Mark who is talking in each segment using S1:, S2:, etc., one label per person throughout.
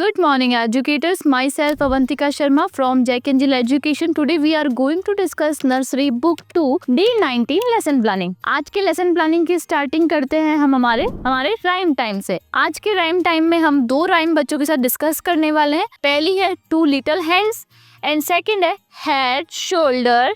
S1: Good morning, educators. Myself, Avantika Sharma from Jack Angel Education. Today we are going to discuss Nursery Book 2, Day 19 Lesson Planning. आज के lesson planning की starting करते हैं हम हमारे rhyme time से। आज के राइम टाइम में हम 2 राइम बच्चों के साथ डिस्कस करने वाले हैं। पहली है 2 Little Hands एंड सेकंड है Head, Shoulder,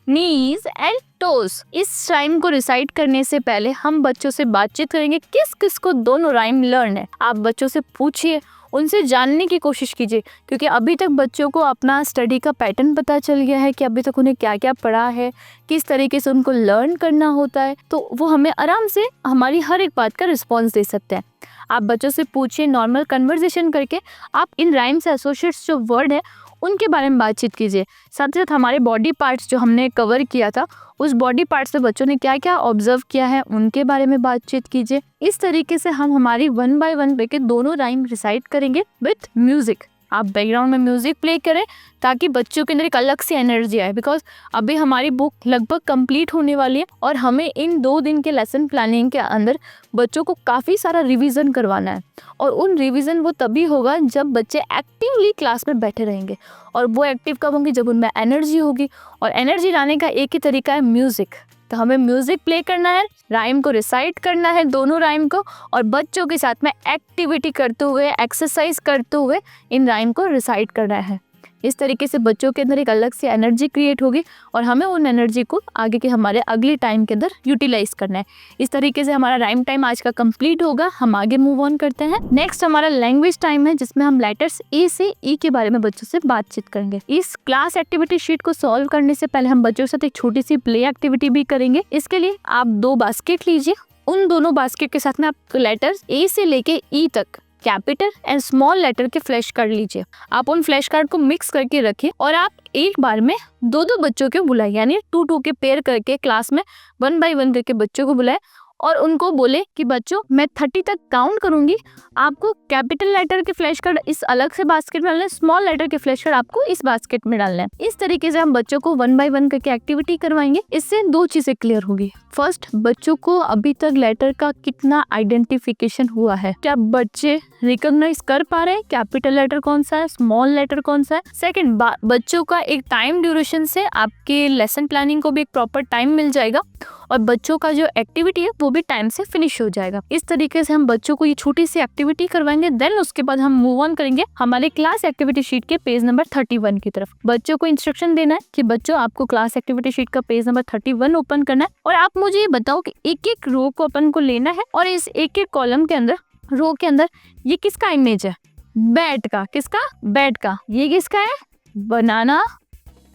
S1: knees and toes. इस राइम को रिसाइट करने से पहले हम बच्चों से बातचीत करेंगे किस किस को दोनों राइम लर्न है। आप बच्चों से पूछिए, उनसे जानने की कोशिश कीजिए, क्योंकि अभी तक बच्चों को अपना स्टडी का पैटर्न पता चल गया है कि अभी तक उन्हें क्या क्या पढ़ा है, किस तरीके से उनको लर्न करना होता है, तो वो हमें आराम से हमारी हर एक बात का रिस्पॉन्स दे सकते हैं। आप बच्चों से पूछिए, नॉर्मल कन्वर्सेशन करके आप इन राइम से एसोसिएट्स जो वर्ड है उनके बारे में बातचीत कीजिए। साथ ही साथ हमारे बॉडी पार्ट्स जो हमने कवर किया था, उस बॉडी पार्ट्स से बच्चों ने क्या क्या ऑब्जर्व किया है उनके बारे में बातचीत कीजिए। इस तरीके से हम हमारी 1 by 1 पे के दोनों राइम रिसाइट करेंगे विथ म्यूजिक। आप बैकग्राउंड में म्यूजिक प्ले करें ताकि बच्चों के अंदर एक अलग सी एनर्जी आए, बिकॉज अभी हमारी बुक लगभग कंप्लीट होने वाली है और हमें इन 2 दिन के लेसन प्लानिंग के अंदर बच्चों को काफ़ी सारा रिवीजन करवाना है। और उन रिवीजन वो तभी होगा जब बच्चे एक्टिवली क्लास में बैठे रहेंगे, और वो एक्टिव कब होंगे, जब उनमें एनर्जी होगी। और एनर्जी लाने का एक ही तरीका है म्यूजिक। तो हमें म्यूजिक प्ले करना है, राइम को रिसाइट करना है दोनों राइम को, और बच्चों के साथ में एक्टिविटी करते हुए, एक्सरसाइज करते हुए इन राइम को रिसाइट करना है। इस तरीके से बच्चों के अंदर एक अलग सी एनर्जी क्रिएट होगी और हमें उन एनर्जी को आगे के हमारे अगले टाइम के अंदर यूटिलाइज करना है। इस तरीके से हमारा राइम टाइम आज का कंप्लीट होगा। हम आगे मूव ऑन करते हैं। नेक्स्ट हमारा लैंग्वेज टाइम है, जिसमें हम लेटर्स ए से ई के बारे में बच्चों से बातचीत करेंगे। इस क्लास एक्टिविटी शीट को सॉल्व करने से पहले हम बच्चों के साथ एक छोटी सी प्ले एक्टिविटी भी करेंगे। इसके लिए आप 2 बास्केट लीजिए। उन दोनों बास्केट के साथ में आप लेटर्स ए से लेके ई तक कैपिटल एंड स्मॉल लेटर के फ्लैश कार्ड लीजिए। आप उन फ्लैश कार्ड को मिक्स करके रखिए और आप एक बार में 2-2 बच्चों को बुलाए, यानी 2-2 के पेयर करके क्लास में 1 by 1 करके बच्चों को बुलाए और उनको बोले कि बच्चों मैं 30 तक काउंट करूंगी, आपको कैपिटल लेटर के फ्लैश कार्ड इस अलग से बास्केट में डालना है, स्मॉल लेटर के फ्लैश कार्ड आपको इस बास्केट में डालना है। इस तरीके से हम बच्चों को 1 by 1 करके एक्टिविटी करवाएंगे। इससे 2 चीजें क्लियर होगी। फर्स्ट, बच्चों को अभी तक लेटर का कितना आइडेंटिफिकेशन हुआ है, क्या बच्चे रिकॉग्नाइज कर पा रहे हैं कैपिटल लेटर कौन सा है, स्मॉल लेटर कौन सा है। सेकंड, बच्चों का एक टाइम ड्यूरेशन से आपके लेसन प्लानिंग को भी एक प्रॉपर टाइम मिल जाएगा और बच्चों का जो एक्टिविटी है वो भी टाइम से फिनिश हो जाएगा। इस तरीके से हम बच्चों को ये छोटी सी एक्टिविटी करवाएंगे। देन उसके बाद हम मूव ऑन करेंगे हमारे क्लास एक्टिविटी शीट के पेज नंबर 31 की तरफ। बच्चों को इंस्ट्रक्शन देना है कि बच्चों आपको क्लास एक्टिविटी शीट का पेज नंबर 31 ओपन करना है और आप मुझे ये बताओ कि एक-एक रो को अपन को लेना है और इस एक-एक कॉलम के अंदर, रो के अंदर ये किसका इमेज है, बैट का। किसका? बैट का। ये किसका है? बनाना।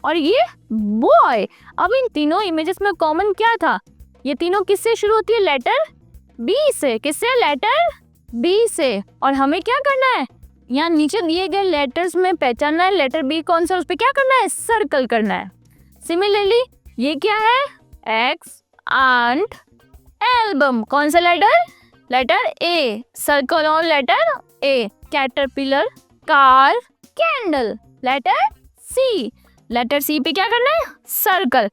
S1: और ये बॉय। अब इन तीनों इमेजेस में कॉमन क्या था? ये तीनों किससे शुरू होती है? लेटर बी से। किससे? लेटर बी से। और हमें क्या करना है, यहाँ नीचे दिए गए लेटर्स में पहचानना है लेटर बी कौन सा, उस पे क्या करना है, सर्कल करना है। सिमिलरली ये क्या है, एक्स एंड एल्बम। कौन सा letter? Letter A. Circle on letter A. Caterpillar, car, candle. Letter C. Letter C पे क्या करना है, सर्कल।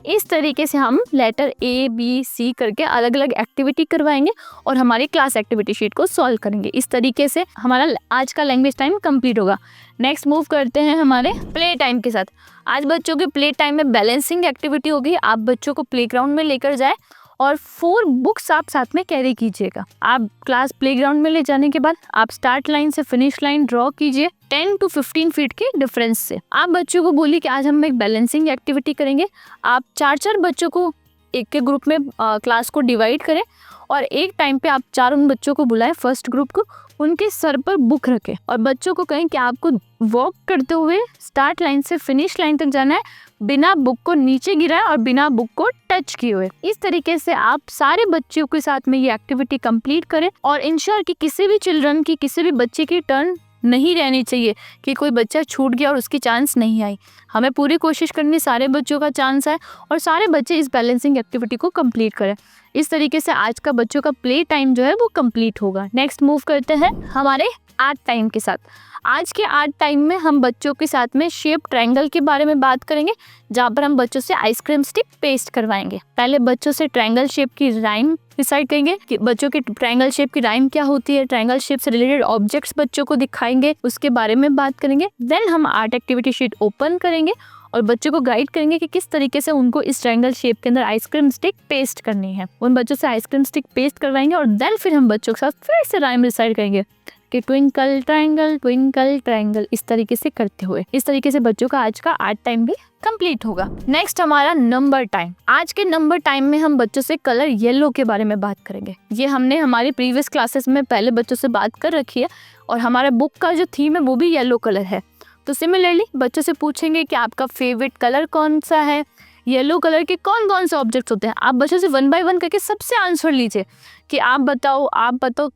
S1: इस तरीके से हम लेटर ए बी सी करके अलग अलग एक्टिविटी करवाएंगे और हमारी क्लास एक्टिविटी शीट को सॉल्व करेंगे। इस तरीके से हमारा आज का लैंग्वेज टाइम कंप्लीट होगा। नेक्स्ट मूव करते हैं हमारे प्ले टाइम के साथ। आज बच्चों के प्ले टाइम में बैलेंसिंग एक्टिविटी होगी। आप बच्चों को प्लेग्राउंड में लेकर जाए और 4 बुक्स आप साथ में कैरी कीजिएगा। आप क्लास प्लेग्राउंड में ले जाने के बाद आप स्टार्ट लाइन से फिनिश लाइन ड्रॉ कीजिए 10 to 15 फीट के डिफरेंस से। आप बच्चों को बोलिए कि आज हम एक बैलेंसिंग एक्टिविटी करेंगे। आप 4-4 बच्चों को एक के ग्रुप में क्लास को डिवाइड करें और एक टाइम पे आप 4 उन बच्चों को बुलाएं, फर्स्ट ग्रुप को, उनके सर पर बुक रखें और बच्चों को कहें कि आपको वॉक करते हुए स्टार्ट लाइन से फिनिश लाइन तक जाना है, बिना बुक को नीचे गिराए और बिना बुक को टच किए हुए। इस तरीके से आप सारे बच्चों के साथ में ये एक्टिविटी कंप्लीट करें और इंश्योर कि किसी भी चिल्ड्रन की, किसी भी बच्चे की टर्न नहीं रहनी चाहिए कि कोई बच्चा छूट गया और उसकी चांस नहीं आई। हमें पूरी कोशिश करनी सारे बच्चों का चांस है और सारे बच्चे इस बैलेंसिंग एक्टिविटी को कंप्लीट करें। इस तरीके से आज का बच्चों का प्ले टाइम जो है वो कंप्लीट होगा। नेक्स्ट मूव करते हैं हमारे आर्ट टाइम के साथ। आज के आर्ट टाइम में हम बच्चों के साथ में शेप ट्रायंगल के बारे में बात करेंगे, जहाँ पर हम बच्चों से आइसक्रीम स्टिक पेस्ट करवाएंगे। पहले बच्चों से ट्रायंगल शेप की राइम डिसाइड करेंगे कि बच्चों की ट्रायंगल शेप की राइम क्या होती है, ट्रायंगल शेप से रिलेटेड ऑब्जेक्ट्स बच्चों को दिखाएंगे, उसके बारे में बात करेंगे। देन हम आर्ट एक्टिविटी शीट ओपन करेंगे और बच्चों को गाइड करेंगे कि किस तरीके से उनको इस ट्रायंगल शेप के अंदर आइसक्रीम स्टिक पेस्ट करनी है। उन बच्चों से आइसक्रीम स्टिक पेस्ट करवाएंगे और देन फिर हम बच्चों के साथ फिर से राइम डिसाइड करेंगे कि ट्विंकल ट्रायंगल, इस तरीके से करते हुए इस तरीके से बच्चों का आज का आर्ट टाइम भी कंप्लीट होगा। नेक्स्ट हमारा नंबर टाइम। आज के नंबर टाइम में हम बच्चों से कलर येलो के बारे में बात करेंगे। ये हमने हमारी प्रीवियस क्लासेस में पहले बच्चों से बात कर रखी है और हमारा बुक का जो थीम है वो भी येलो कलर है। तो सिमिलरली बच्चों से पूछेंगे कि आपका फेवरेट कलर कौन सा है, येलो कलर के कौन कौन से ऑब्जेक्ट्स होते हैं। आप बच्चों से 1 बाय 1 करके सबसे आंसर लीजिए कि आप बताओ।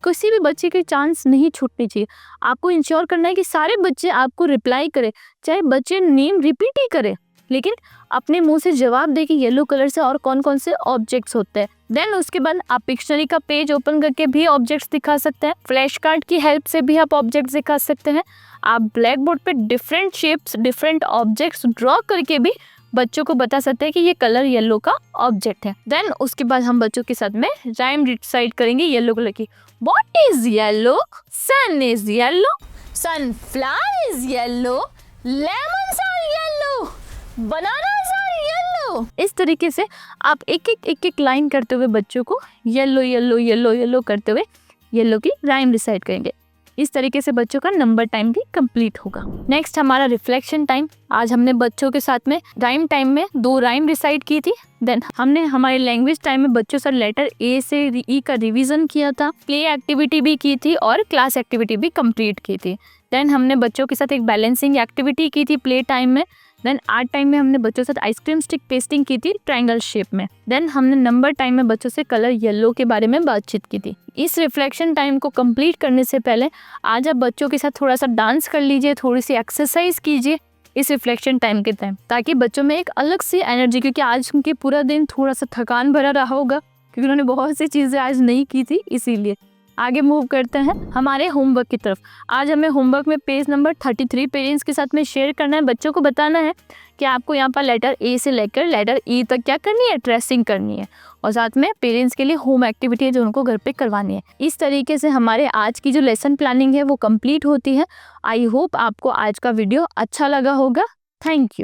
S1: किसी भी बच्चे की चांस नहीं छूटनी चाहिए। आपको इंश्योर करना है कि सारे बच्चे आपको रिप्लाई करें, चाहे बच्चे नेम रिपीट ही करें, लेकिन अपने मुंह से जवाब दे कि येलो कलर से और कौन कौन से ऑब्जेक्ट्स होते हैं। देन उसके बाद आप पिक्शनरी का पेज ओपन करके भी ऑब्जेक्ट्स दिखा सकते हैं। फ्लैश कार्ड की हेल्प से भी आप ऑब्जेक्ट्स दिखा सकते हैं। आप ब्लैक बोर्ड पे different shapes, different objects draw करके भी बच्चों को बता सकते हैं कि ये कलर येलो का ऑब्जेक्ट है। देन उसके बाद हम बच्चों के साथ में राइम डिसाइड करेंगे येलो कलर की। What is yellow? Sun is yellow, sunflower is yellow, lemons are yellow, bananas are yellow. इस तरीके से आप एक एक लाइन करते हुए बच्चों को येलो येलो येलो येलो करते हुए येलो की राइम डिसाइड करेंगे। इस तरीके से बच्चों का नंबर टाइम भी कंप्लीट होगा। नेक्स्ट हमारा रिफ्लेक्शन टाइम। आज हमने बच्चों के साथ में राइम टाइम में 2 राइम डिसाइड की थी। देन हमने हमारे लैंग्वेज टाइम में बच्चों से लेटर ए से ई का रिवीजन किया था, प्ले एक्टिविटी भी की थी और क्लास एक्टिविटी भी कंप्लीट की थी। देन हमने बच्चों के साथ एक बैलेंसिंग एक्टिविटी की थी प्ले टाइम में। देन आर्ट टाइम में हमने बच्चों के साथ आइसक्रीम स्टिक पेस्टिंग की थी ट्रायंगल शेप में। देन हमने नंबर टाइम में बच्चों से कलर येलो के बारे में बातचीत की थी। इस रिफ्लेक्शन टाइम को कंप्लीट करने से पहले आज आप बच्चों के साथ थोड़ा सा डांस कर लीजिए, थोड़ी सी एक्सरसाइज कीजिए इस रिफ्लेक्शन टाइम के टाइम, ताकि बच्चों में एक अलग सी एनर्जी, क्योंकि आज उनके पूरा दिन थोड़ा सा थकान भरा रहा होगा क्योंकि उन्होंने बहुत सी चीज़ें आज नहीं की थी। इसीलिए आगे मूव करते हैं हमारे होमवर्क की तरफ। आज हमें होमवर्क में पेज नंबर 33 पेरेंट्स के साथ में शेयर करना है। बच्चों को बताना है कि आपको यहाँ पर लेटर ए से लेकर लेटर ई तक क्या करनी है, ट्रेसिंग करनी है, और साथ में पेरेंट्स के लिए होम एक्टिविटी है जो उनको घर पे करवानी है। इस तरीके से हमारे आज की जो लेसन प्लानिंग है वो कंप्लीट होती है। आई होप आपको आज का वीडियो अच्छा लगा होगा। Thank you.